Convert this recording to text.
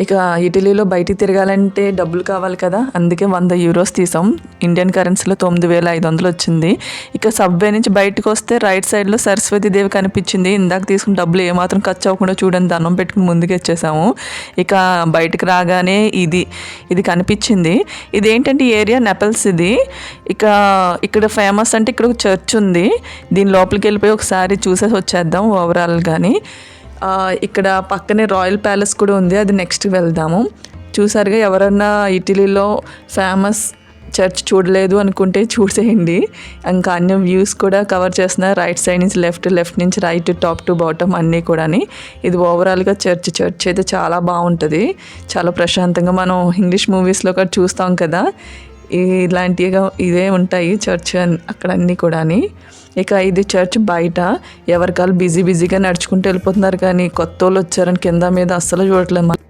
ఇక ఇటలీలో బయటికి తిరగాలంటే డబ్బులు కావాలి కదా, అందుకే 100 యూరోస్ తీసాం. ఇండియన్ కరెన్సీలో 9500 వచ్చింది. ఇక సబ్వే నుంచి బయటకు వస్తే రైట్ సైడ్లో సరస్వతి దేవి కనిపించింది. ఇందాక తీసుకున్న డబ్బులు ఏమాత్రం ఖర్చు అవ్వకుండా చూడండి, దండం పెట్టుకుని ముందుకు వచ్చేసాము. ఇక బయటకు రాగానే ఇది కనిపించింది. ఇదేంటంటే ఈ ఏరియా నెపల్స్. ఇది ఇక్కడ ఫేమస్ అంటే ఇక్కడ ఒక చర్చ్ ఉంది. దీని లోపలికి వెళ్ళిపోయి ఒకసారి చూసేసి వచ్చేద్దాం ఓవరాల్ కానీ. ఇక్కడ పక్కనే రాయల్ ప్యాలెస్ కూడా ఉంది, అది నెక్స్ట్ వెళ్దాము. చూసారుగా, ఎవరన్నా ఇటలీలో ఫేమస్ చర్చ్ చూడలేదు అనుకుంటే చూసేయండి. ఇంకా అన్ని వ్యూస్ కూడా కవర్ చేస్తున్నారు, రైట్ సైడ్ నుంచి లెఫ్ట్ నుంచి రైట్, టాప్ టు బాటమ్ అన్నీ కూడా. ఇది ఓవరాల్గా చర్చ్ అయితే చాలా బాగుంటుంది, చాలా ప్రశాంతంగా. మనం ఇంగ్లీష్ మూవీస్లో కూడా చూస్తాం కదా, ఇలాంటిగా ఇవే ఉంటాయి చర్చ్ అక్కడ అన్నీ కూడా. ఇక ఇది చర్చ్ బయట. ఎవరికాలు బిజీగా నడుచుకుంటూ వెళ్ళిపోతున్నారు, కానీ కొత్త వాళ్ళు వచ్చారని కింద మీద అస్సలు చూడట్లేదు.